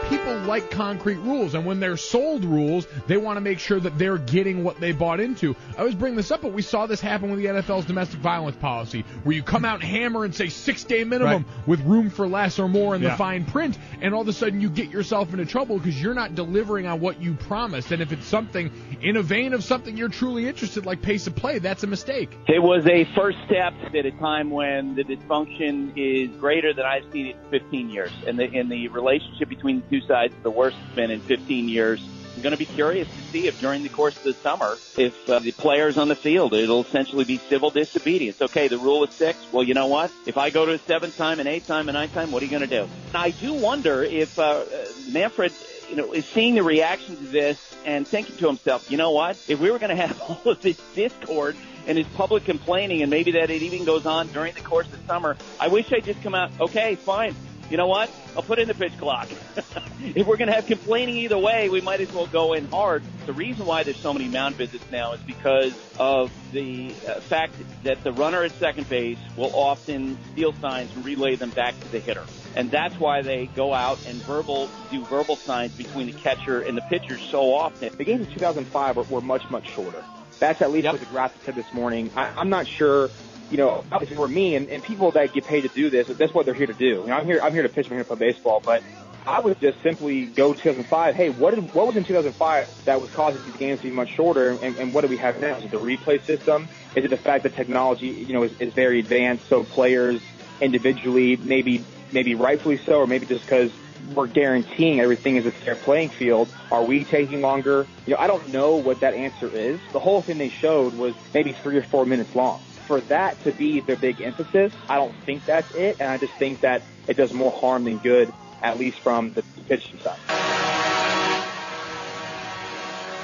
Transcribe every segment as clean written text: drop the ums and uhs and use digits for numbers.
people like concrete rules, and when they're sold rules, they want to make sure that they're getting what they bought into. I always bring this up, but we saw this happen with the NFL's domestic violence policy, where you come out and hammer and say 6-day minimum with room for less or more in the fine print, and all of a sudden you get yourself into trouble because you're not delivering on what you promised. And if it's something in a vein of something you're truly interested, like pace of play, that's a mistake. It was a first step at a time when the dysfunction is greater than I've seen it in 15 years. And the relationship between the two sides is the worst it's been in 15 years. I'm going to be curious to see if during the course of the summer, if the players on the field, it'll essentially be civil disobedience. Okay, the rule is 6. Well, you know what? If I go to a 7th time, an 8th time, a 9th time, what are you going to do? I do wonder if Manfred, is seeing the reaction to this and thinking to himself, you know what? If we were going to have all of this discord and his public complaining, and maybe that it even goes on during the course of summer, I wish I'd just come out, okay, fine. You know what? I'll put in the pitch clock. If we're going to have complaining either way, we might as well go in hard. The reason why there's so many mound visits now is because of the fact that the runner at second base will often steal signs and relay them back to the hitter. And that's why they go out and do verbal signs between the catcher and the pitcher so often. The games in 2005 were much, much shorter. That's at least what the graphic said this morning. I'm not sure. Obviously for me and people that get paid to do this, that's what they're here to do. I'm here to pitch, I'm here to play baseball, but I would just simply go to 2005. Hey, what was in 2005 that was causing these games to be much shorter, and what do we have now? Is it the replay system? Is it the fact that technology, is very advanced, so players individually, maybe rightfully so, or maybe just because we're guaranteeing everything is a fair playing field, are we taking longer? I don't know what that answer is. The whole thing they showed was maybe 3 or 4 minutes long. For that to be their big emphasis, I don't think that's it, and I just think that it does more harm than good, at least from the pitching side.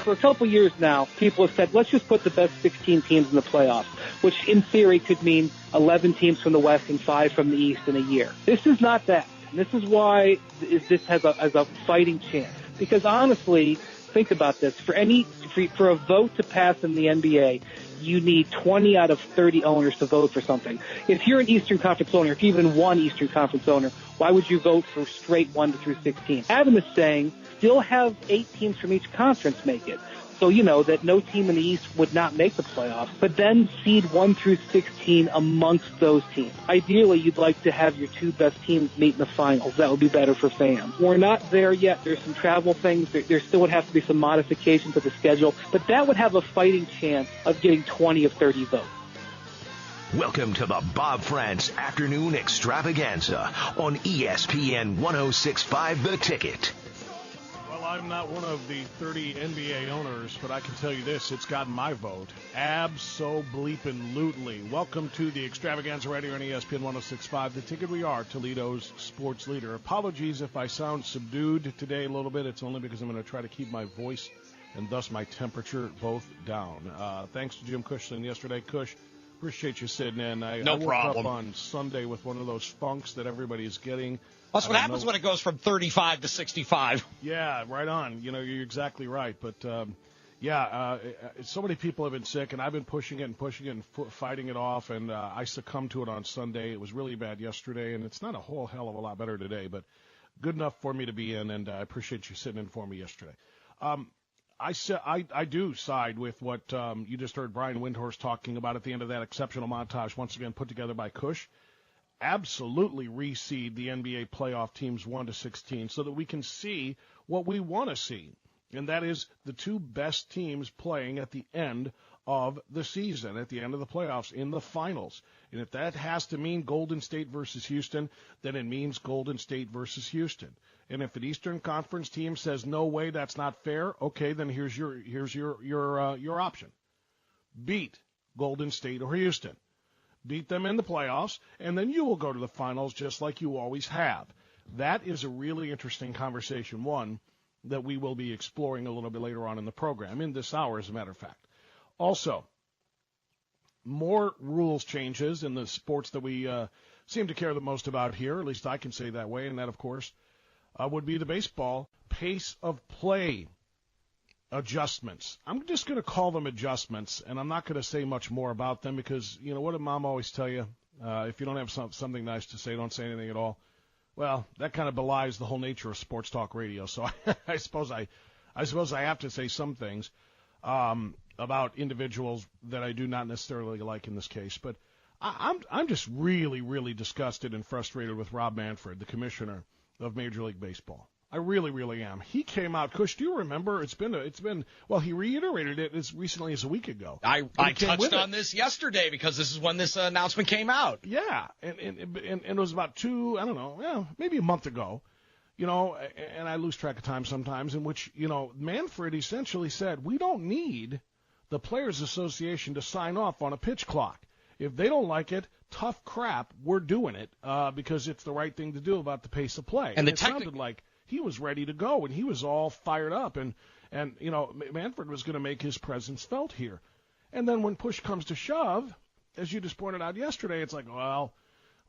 For a couple years now, people have said, let's just put the best 16 teams in the playoffs, which in theory could mean 11 teams from the West and 5 from the East in a year. This is not that. And this is why this has a fighting chance. Because honestly, think about this. For a vote to pass in the NBA, you need 20 out of 30 owners to vote for something. If you're an Eastern Conference owner, if you're even one Eastern Conference owner, why would you vote for straight 1 through 16? Adam is saying still have 8 teams from each conference make it. So that no team in the East would not make the playoffs, but then seed 1 through 16 amongst those teams. Ideally, you'd like to have your 2 best teams meet in the finals. That would be better for fans. We're not there yet. There's some travel things. There still would have to be some modifications to the schedule, but that would have a fighting chance of getting 20 of 30 votes. Welcome to the Bob Frantz Afternoon Extravaganza on ESPN 106.5 The Ticket. I'm not one of the 30 NBA owners, but I can tell you this, it's gotten my vote. Abso-bleepin-lutely. Welcome to the Extravaganza right here on ESPN 106.5. The Ticket. We are Toledo's sports leader. Apologies if I sound subdued today a little bit. It's only because I'm going to try to keep my voice and thus my temperature both down. Thanks to Jim Cushman yesterday. Cush, appreciate you sitting in. I woke up on Sunday with one of those funks that everybody's getting. That's what happens when it goes from 35 to 65. Yeah, right on. You're exactly right. But, so many people have been sick, and I've been pushing it and fighting it off, and I succumbed to it on Sunday. It was really bad yesterday, and it's not a whole hell of a lot better today, but good enough for me to be in, and I appreciate you sitting in for me yesterday. I do side with what you just heard Brian Windhorst talking about at the end of that exceptional montage, once again put together by Cush. Absolutely reseed the NBA playoff teams 1 to 16 so that we can see what we want to see, and that is the 2 best teams playing at the end of the season, at the end of the playoffs, in the finals. And if that has to mean Golden State versus Houston, then it means Golden State versus Houston. And if an Eastern Conference team says, no way, that's not fair, okay, then here's your option. Beat Golden State or Houston. Beat them in the playoffs, and then you will go to the finals just like you always have. That is a really interesting conversation, one that we will be exploring a little bit later on in the program, in this hour, as a matter of fact. Also, more rules changes in the sports that we seem to care the most about here, at least I can say that way, and that, of course, would be the baseball pace of play adjustments. I'm just going to call them adjustments, and I'm not going to say much more about them because, what did Mom always tell you? If you don't have something nice to say, don't say anything at all. Well, that kind of belies the whole nature of sports talk radio. So I suppose I have to say some things about individuals that I do not necessarily like in this case. But I'm just really, really disgusted and frustrated with Rob Manfred, the commissioner of Major League Baseball. I really, really am. He came out, Kush, do you remember? It's been well, he reiterated it as recently as a week ago. I touched on this yesterday because this is when this announcement came out. Yeah, and it was about maybe a month ago, and I lose track of time sometimes, in which, Manfred essentially said, we don't need the Players Association to sign off on a pitch clock. If they don't like it, tough crap, we're doing it because it's the right thing to do about the pace of play. And it sounded like he was ready to go, and he was all fired up, and Manfred was going to make his presence felt here. And then when push comes to shove, as you just pointed out yesterday, it's like, well,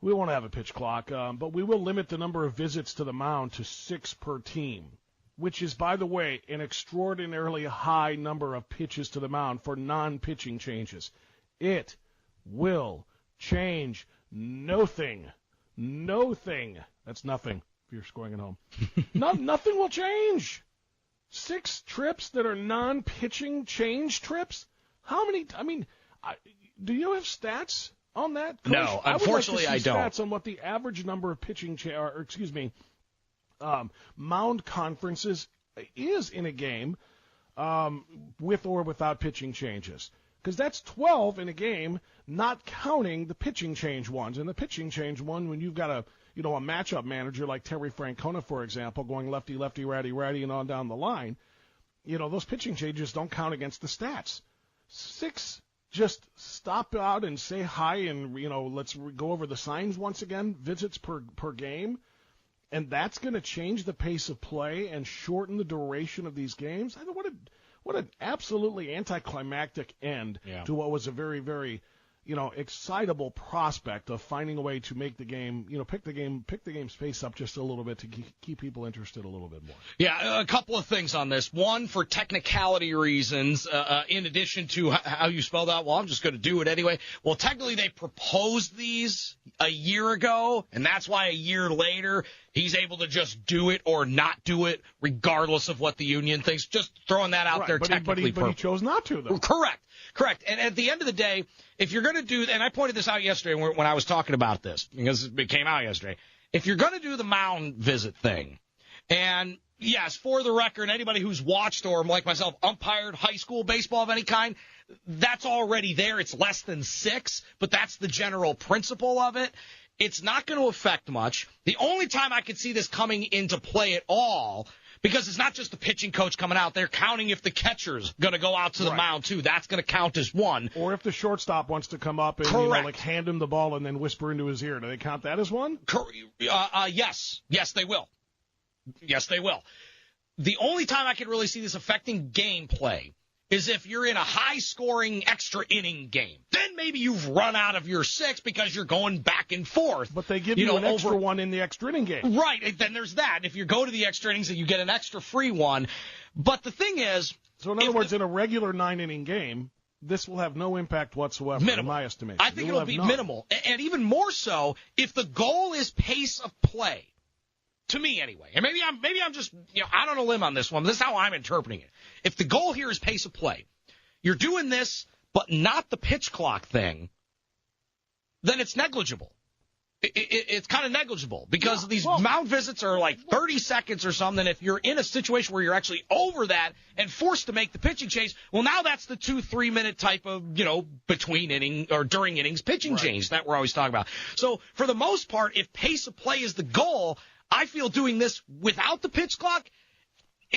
we won't have a pitch clock, but we will limit the number of visits to the mound to 6 per team, which is, by the way, an extraordinarily high number of pitches to the mound for non-pitching changes. It will change nothing. That's nothing. If you're scoring at home. Nothing will change. 6 trips that are non-pitching change trips? How many? Do you have stats on that, Coach? No, unfortunately I don't. Stats on what the average number of pitching mound conferences is in a game with or without pitching changes. Because that's 12 in a game, not counting the pitching change ones. And the pitching change one, when you've got a matchup manager like Terry Francona, for example, going lefty, lefty, righty, righty, and on down the line, those pitching changes don't count against the stats. 6, just stop out and say hi and, let's go over the signs once again, visits per game, and that's going to change the pace of play and shorten the duration of these games. What an absolutely anticlimactic end to what was a very, very excitable prospect of finding a way to make the game, pick the game's pace up just a little bit to keep people interested a little bit more. Yeah, a couple of things on this. One, for technicality reasons, in addition to how you spelled out, well, I'm just going to do it anyway. Well, technically they proposed these a year ago, and that's why a year later he's able to just do it or not do it, regardless of what the union thinks. Just throwing that out there technically. But he chose not to, though. Correct. And at the end of the day, if you're going to do, and I pointed this out yesterday when I was talking about this, because it came out yesterday, if you're going to do the mound visit thing, and yes, for the record, anybody who's watched or, like myself, umpired high school baseball of any kind, that's already there. It's less than 6, but that's the general principle of it. It's not going to affect much. The only time I could see this coming into play at all, because it's not just the pitching coach coming out. They're counting if the catcher's going to go out to the mound, too. That's going to count as 1. Or if the shortstop wants to come up and hand him the ball and then whisper into his ear. Do they count that as 1? Yes. Yes, they will. The only time I can really see this affecting gameplay is if you're in a high-scoring extra inning game. Then maybe you've run out of your 6 because you're going back and forth. But they give you an extra one in the extra inning game. Right, then there's that. If you go to the extra innings, you get an extra free one. But the thing is... So in other words, in a regular 9-inning game, this will have no impact whatsoever, in my estimation. I think it'll be minimal. And even more so, if the goal is pace of play, to me anyway, and maybe I'm just, out on a limb on this one, but this is how I'm interpreting it. If the goal here is pace of play, you're doing this, but not the pitch clock thing, then it's negligible. It's kind of negligible because these mound visits are like 30 seconds or something. If you're in a situation where you're actually over that and forced to make the pitching change, well, now that's the 2-3 minute type of, between inning or during innings pitching change that we're always talking about. So for the most part, if pace of play is the goal, I feel doing this without the pitch clock,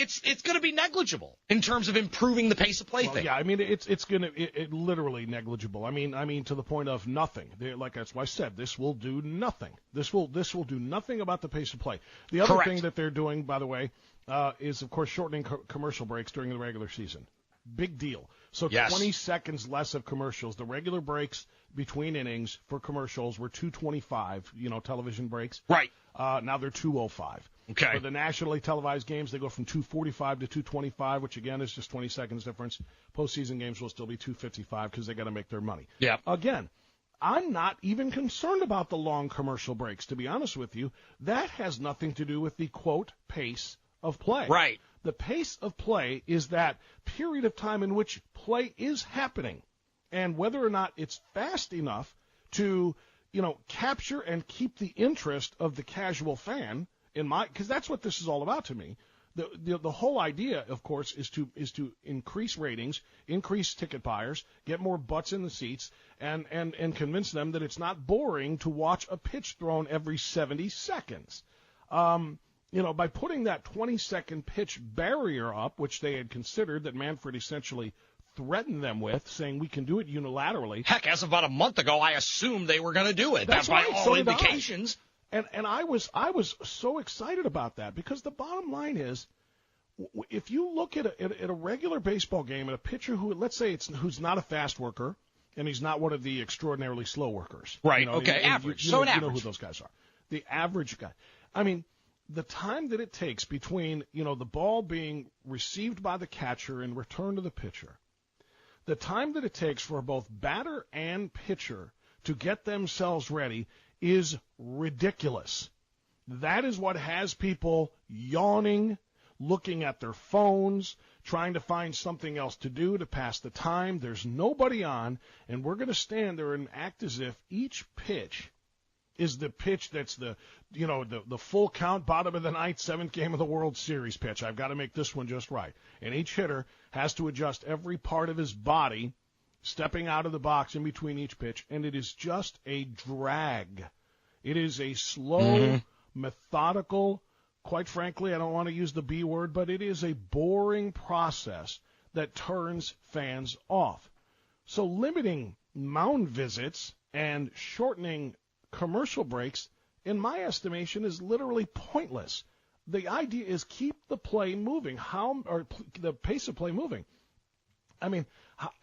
it's going to be negligible in terms of improving the pace of play thing. Yeah, it's going to literally negligible. I mean to the point of nothing. Like that's why I said this will do nothing. This will do nothing about the pace of play. The other thing that they're doing, by the way, is of course shortening commercial breaks during the regular season. Big deal. So 20 seconds less of commercials. The regular breaks between innings for commercials were 2:25, television breaks. Right. Now they're 2:05. Okay. For the nationally televised games, they go from 2:45 to 2:25, which again is just 20 seconds difference. Postseason games will still be 2:55 because they got to make their money. Yeah. Again, I'm not even concerned about the long commercial breaks, to be honest with you. That has nothing to do with the, quote, pace of play. Right. The pace of play is that period of time in which play is happening, and whether or not it's fast enough to, capture and keep the interest of the casual fan because that's what this is all about to me. The whole idea, of course, is to increase ratings, increase ticket buyers, get more butts in the seats, and convince them that it's not boring to watch a pitch thrown every 70 seconds. By putting that 20-second pitch barrier up, which they had considered, that Manfred essentially threatened them with, saying we can do it unilaterally. Heck, as of about a month ago, I assumed they were going to do it. That's right. by all So indications. And I was so excited about that, because the bottom line is, if you look at a regular baseball game, at a pitcher who, let's say, who's not a fast worker, and he's not one of the extraordinarily slow workers. Right, okay, average. So an average. You know who those guys are. The average guy. I mean, the time that it takes between, the ball being received by the catcher and returned to the pitcher, the time that it takes for both batter and pitcher to get themselves ready is ridiculous. That is what has people yawning, looking at their phones, trying to find something else to do to pass the time. There's nobody on, and we're going to stand there and act as if each pitch is the pitch that's the full count, bottom of the ninth, seventh game of the World Series pitch. I've got to make this one just right. And each hitter has to adjust every part of his body, stepping out of the box in between each pitch, and it is just a drag. It is a slow, methodical, quite frankly, I don't want to use the B word, but it is a boring process that turns fans off. So limiting mound visits and shortening commercial breaks, in my estimation, is literally pointless. The idea is keep the play moving, the pace of play moving. I mean,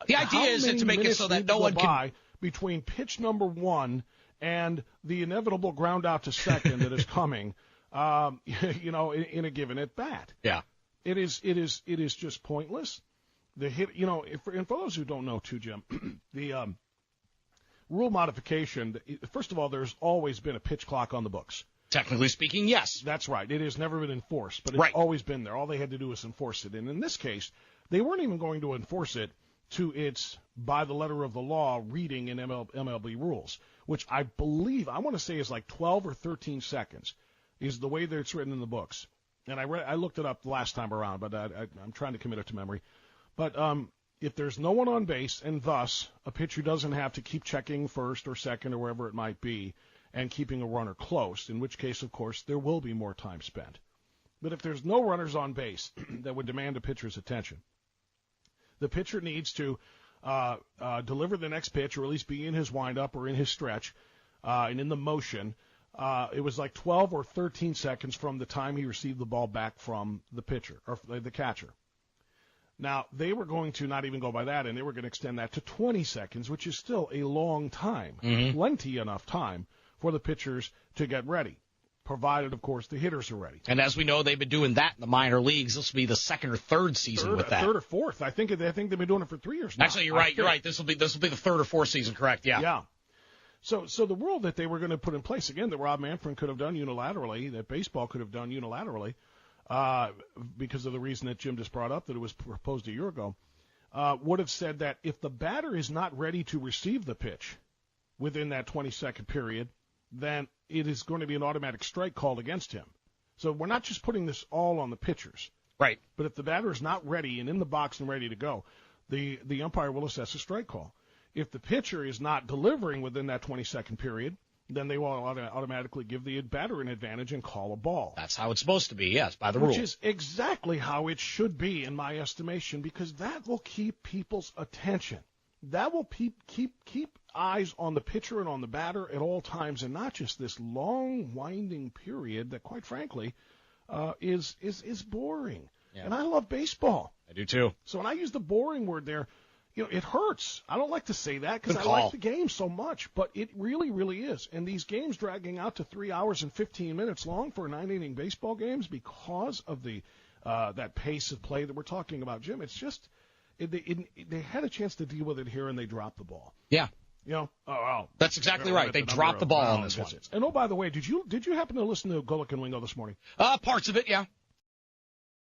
the idea is to make it so that no one can between pitch number one and the inevitable ground out to second that is coming. In a given at bat. Yeah. It is just pointless. The hit, and for those who don't know too, Jim, the rule modification, first of all, there's always been a pitch clock on the books. Technically speaking, yes. That's right. It has never been enforced, but it's always been there. All they had to do was enforce it. And in this case, they weren't even going to enforce it to its by the letter of the law reading in MLB rules, which I want to say is like 12 or 13 seconds. Is the way that it's written in the books. And I looked it up the last time around, but I'm trying to commit it to memory. But if there's no one on base, and thus a pitcher doesn't have to keep checking first or second or wherever it might be and keeping a runner close, in which case, of course, there will be more time spent. But if there's no runners on base that would demand a pitcher's attention, the pitcher needs to deliver the next pitch, or at least be in his windup or in his stretch and in the motion. It was like 12 or 13 seconds from the time he received the ball back from the pitcher or the catcher. Now, they were going to not even go by that, and they were going to extend that to 20 seconds, which is still a long time, plenty enough time for the pitchers to get ready, provided, of course, the hitters are ready. And as we know, they've been doing that in the minor leagues. This will be the second or third season with that. Third or fourth. I think they've been doing it for 3 years now. Actually, you're right. This will be the third or fourth season, correct? Yeah. Yeah. So the rule that they were going to put in place, again, that Rob Manfred could have done unilaterally, that baseball could have done unilaterally, because of the reason that Jim just brought up, that it was proposed a year ago, would have said that if the batter is not ready to receive the pitch within that 20-second period, then it is going to be an automatic strike called against him. So we're not just putting this all on the pitchers. Right. But if the batter is not ready and in the box and ready to go, the umpire will assess a strike call. If the pitcher is not delivering within that 20-second period, then they will automatically give the batter an advantage and call a ball. That's how it's supposed to be, yes, by the rules. Which is exactly how it should be, in my estimation, because that will keep people's attention. That will keep eyes on the pitcher and on the batter at all times, and not just this long, winding period that, quite frankly, is boring. Yeah. And I love baseball. I do, too. So when I use the boring word there, it hurts. I don't like to say that because I like the game so much, but it really, really is. And these games dragging out to 3 hours and 15 minutes long for 9-inning baseball games because of the that pace of play that we're talking about, Jim, it's just they had a chance to deal with it here and they dropped the ball. Yeah. You know, That's exactly right. They dropped the ball on this one. And by the way, did you happen to listen to Golic and Wingo this morning? Parts of it, yeah.